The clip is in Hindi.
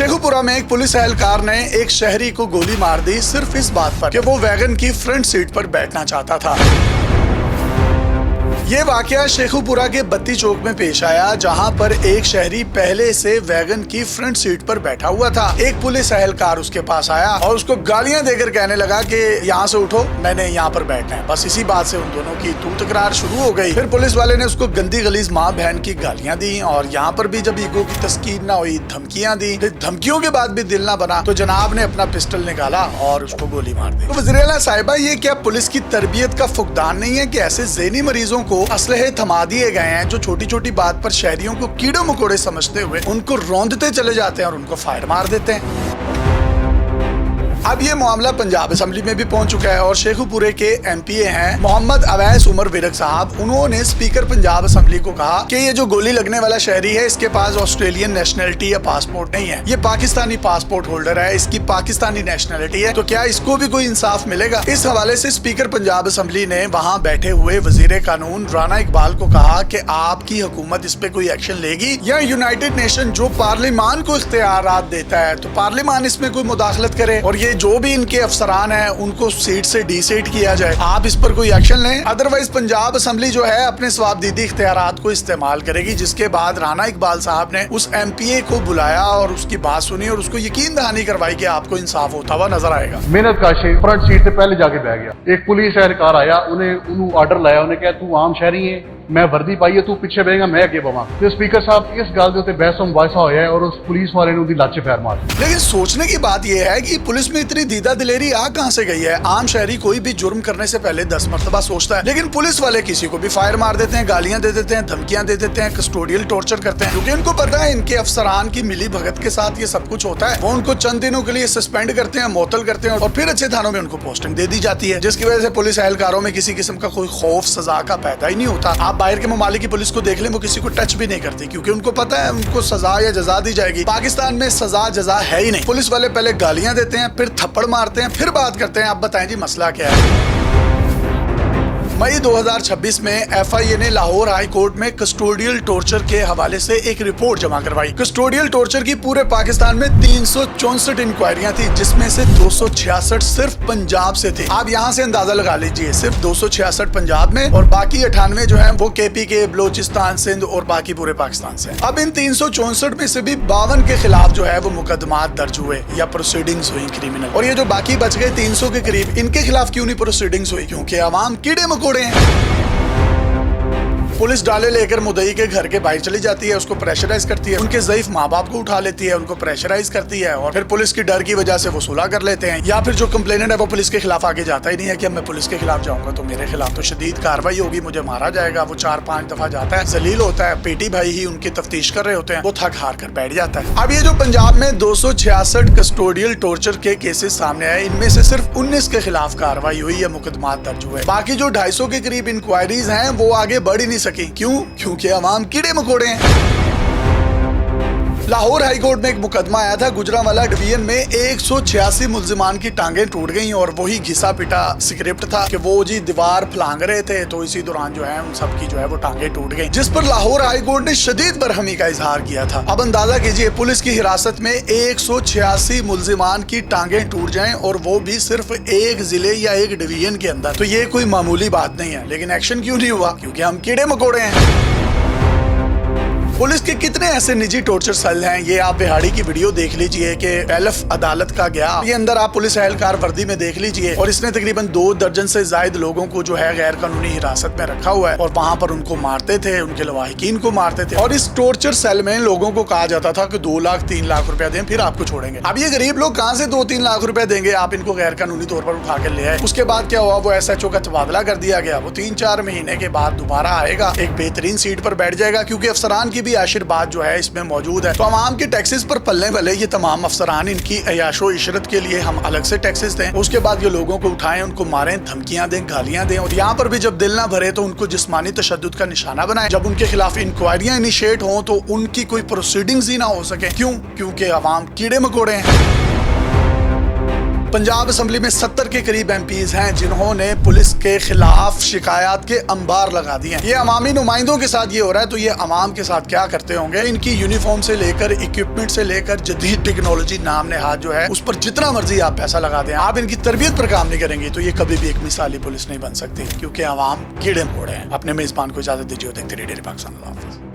शेखुपुरा में एक पुलिस एहलकार ने एक शहरी को गोली मार दी सिर्फ इस बात पर कि वो वैगन की फ्रंट सीट पर बैठना चाहता था। ये वाकया शेखुपुरा के बत्ती चौक में पेश आया, जहां पर एक शहरी पहले से वैगन की फ्रंट सीट पर बैठा हुआ था। एक पुलिस एहलकार उसके पास आया और उसको गालियां देकर कहने लगा कि यहाँ से उठो, मैंने यहाँ पर बैठना है। बस इसी बात से उन दोनों की तू तकरार शुरू हो गई। फिर पुलिस वाले ने उसको गंदी गलीज माँ बहन की गालियां दी और यहाँ पर भी जब ईगो की तस्कीन ना हुई, धमकियां दी। फिर धमकियों के बाद भी दिल ना बना तो जनाब ने अपना पिस्टल निकाला और उसको गोली मार दी। तो वज़ीर आला साहिबा, ये क्या पुलिस की तरबियत का फुकदान नहीं है कि ऐसे ज़हनी मरीजों को असलहे थमा दिए गए हैं जो छोटी छोटी बात पर शहरियों को कीड़े मकोड़े समझते हुए उनको रौंदते चले जाते हैं और उनको फायर मार देते हैं। अब ये मामला पंजाब असेंबली में भी पहुंच चुका है और शेखुपुरे के एमपीए हैं मोहम्मद अवैस उमर विरक साहब। उन्होंने स्पीकर पंजाब असेंबली को कहा कि ये जो गोली लगने वाला शहरी है, इसके पास ऑस्ट्रेलियन नेशनलिटी या पासपोर्ट नहीं है, ये पाकिस्तानी पासपोर्ट होल्डर है, इसकी पाकिस्तानी नेशनलिटी है, तो क्या इसको भी कोई इंसाफ मिलेगा? इस हवाले से स्पीकर पंजाब असेंबली ने वहाँ बैठे हुए वजीर कानून राना इकबाल को कहा कि आपकी हुकूमत इस पे कोई एक्शन लेगी या यूनाइटेड नेशन जो पार्लियामान को इख्तियारात देता है तो पार्लियामान इसमें कोई मुदाखलत करे और ये जो भी इनके अफसरान हैं उनको सीट से डी-सीट किया जाए। आप इस पर कोई एक्शन लें, अदरवाइज पंजाब असेंबली जो है अपने स्वाबदीदी इख्तियारात को इस्तेमाल करेगी। जिसके बाद राना इकबाल साहब ने उस एमपीए को बुलाया और उसकी बात सुनी और उसको यकीन दहानी करवाई कि आपको इंसाफ होता हुआ नजर आएगा। मेहनत काशे फ्रंट सीट से पहले जाके बैठ गया। एक पुलिस एहलकार आया, उन्हें ऑर्डर लाया, उन्हें कहा तू आम शहरी है, मैं वर्दी पाई है, तू पिछे बहेगा, मैं अगे बवा। तो स्पीकर साहब इस गल के बहस मुबासा होया और उस पुलिस वाले ने उनकी लाचे फैर मार। लेकिन सोचने की बात यह है कि पुलिस में इतनी दीदा दिलेरी आ कहां से गई है? आम शहरी कोई भी जुर्म करने से पहले 10 मरतबा सोचता है, लेकिन पुलिस वाले किसी को भी फायर मार देते हैं, गालियां दे देते हैं, धमकियां दे देते हैं, कस्टोडियल टॉर्चर करते हैं, क्योंकि उनको पता है इनके अफसरान की मिली भगत के साथ ये सब कुछ होता है। वो उनको चंद दिनों के लिए सस्पेंड करते हैं, मुअत्तल करते हैं और फिर अच्छे थानों में उनको पोस्टिंग दे दी जाती है, जिसकी वजह से पुलिस एहलकारों में किसी किस्म का कोई खौफ सजा का पैदा ही नहीं होता। आप बाहर के ममालिक की पुलिस को देख लें, वो किसी को टच भी नहीं करती क्योंकि उनको पता है उनको सजा या जजा दी जाएगी। पाकिस्तान में सजा जजा है ही नहीं। पुलिस वाले पहले गालियां देते हैं, फिर थप्पड़ मारते हैं, फिर बात करते हैं। आप बताएं जी मसला क्या है? मई 2026 में एफआईए ने लाहौर हाई कोर्ट में कस्टोडियल टॉर्चर के हवाले से एक रिपोर्ट जमा करवाई। कस्टोडियल टॉर्चर की पूरे पाकिस्तान में 364 इंक्वायरियां थी, जिसमें से 266 सिर्फ पंजाब से थी। आप यहां से अंदाजा लगा लीजिए, सिर्फ 266 पंजाब में और बाकी 98 जो है वो केपी के, बलोचिस्तान, सिंध और बाकी पूरे पाकिस्तान से। अब इन 364 में से भी 52 के खिलाफ जो है वो मुकदमात दर्ज हुए या प्रोसीडिंग्स हुई क्रिमिनल, और ये जो बाकी बच गए 300 के करीब, इनके खिलाफ क्यों नहीं प्रोसीडिंग्स हुई? क्योंकि अवाम कीड़े मकोड़े हैं। पुलिस डाले लेकर मुद्दई के घर के बाहर चली जाती है, उसको प्रेशराइज करती है, उनके ज़ईफ माँ बाप को उठा लेती है, उनको प्रेशराइज करती है और फिर पुलिस की डर की वजह से वो सुलह कर लेते हैं। या फिर जो कंप्लेनेंट है वो पुलिस के खिलाफ आगे जाता ही नहीं है कि अब मैं पुलिस के खिलाफ जाऊंगा तो मेरे खिलाफ तो शदीद कार्रवाई होगी, मुझे मारा जाएगा। वो 4-5 दफा जाता है, जलील होता है, पेटी भाई ही उनकी तफ्तीश कर रहे होते हैं, वो थक हार कर बैठ जाता है। अब ये जो पंजाब में 266 कस्टोडियल टॉर्चर के केसेस सामने आए, इनमें से सिर्फ 19 के खिलाफ कार्रवाई हुई या मुकदमात दर्ज हुए। बाकी जो 250 के करीब इंक्वायरीज हैं वो आगे बढ़ ही नहीं सकी। क्योंकि अवाम कीड़े मकोड़े हैं। लाहौर हाई कोर्ट में एक मुकदमा आया था, गुजरांवाला डिवीजन में 186 मुल्जिमान की टांगें टूट गईं और वही घिसा पिटा स्क्रिप्ट था कि वो जी दीवार फलांग रहे थे तो इसी दौरान जो है उन सब की जो है वो टांगें टूट गईं, जिस पर लाहौर हाई कोर्ट ने शदीद बरहमी का इजहार किया था। अब अंदाजा कीजिए, पुलिस की हिरासत में 186 मुल्जिमान की टांगें टूट जाएं और वो भी सिर्फ एक जिले या एक डिवीजन के अंदर, तो ये कोई मामूली बात नहीं है। लेकिन एक्शन क्यों नहीं हुआ? क्योंकि हम कीड़े मकोड़े हैं। पुलिस के कितने ऐसे निजी टॉर्चर सेल हैं, ये आप बिहाड़ी की वीडियो देख लीजिए कि बैलफ अदालत का गया, ये अंदर आप पुलिस एहलकार वर्दी में देख लीजिए और इसने तकरीबन 2 दर्जन से ज्यादा लोगों को जो है गैर कानूनी हिरासत में रखा हुआ है और वहाँ पर उनको मारते थे, उनके लवाहिकीन को मारते थे। और इस टॉर्चर सेल में लोगों को कहा जाता था कि 2 लाख 3 लाख रुपया दें फिर आपको छोड़ेंगे। अब ये गरीब लोग कहाँ से 2-3 लाख रुपया देंगे? आप इनको गैर कानूनी तौर पर उठा कर ले आए। उसके बाद क्या हुआ? वो SHO का तबादला कर दिया गया। वो 3-4 महीने के बाद दोबारा आएगा, एक बेहतरीन सीट पर बैठ जाएगा, क्योंकि अफसरान की भी आशीर्वाद जो है इसमें मौजूद है। तो आवाम के टैक्सेस पर पलने वाले ये तमाम अफसरान, इनकी अयाशो इशरत के लिए हम अलग से टैक्सेस दें, उसके बाद ये लोगों को उठाएं, उनको मारें, धमकियां दें, गालियां दें और यहाँ पर भी जब दिल ना भरे तो उनको जिस्मानी तशद्दुद का निशाना बनाएं। जब उनके खिलाफ इंक्वायरियां इनिशिएट हों तो उनकी कोई प्रोसीडिंग्स ही ना हो सके। क्योंकि अवाम कीड़े मकोड़े हैं। पंजाब असेंबली में 70 के करीब एमपीज हैं जिन्होंने पुलिस के खिलाफ शिकायत के अंबार लगा दिए हैं। ये अवामी नुमाइंदों के साथ ये हो रहा है तो ये अवाम के साथ क्या करते होंगे। इनकी यूनिफॉर्म से लेकर इक्विपमेंट से लेकर जदीद टेक्नोलॉजी नाम नेहाद जो है उस पर जितना मर्जी आप पैसा लगा दें, आप इनकी तरबियत पर काम नहीं करेंगे तो ये कभी भी एक मिसाली पुलिस नहीं बन सकती, क्योंकि अवाम कीड़े मोड़े हैं। अपने मेजबान को इजाजत दीजिए। देखते रहिए डेली पाकिस्तान।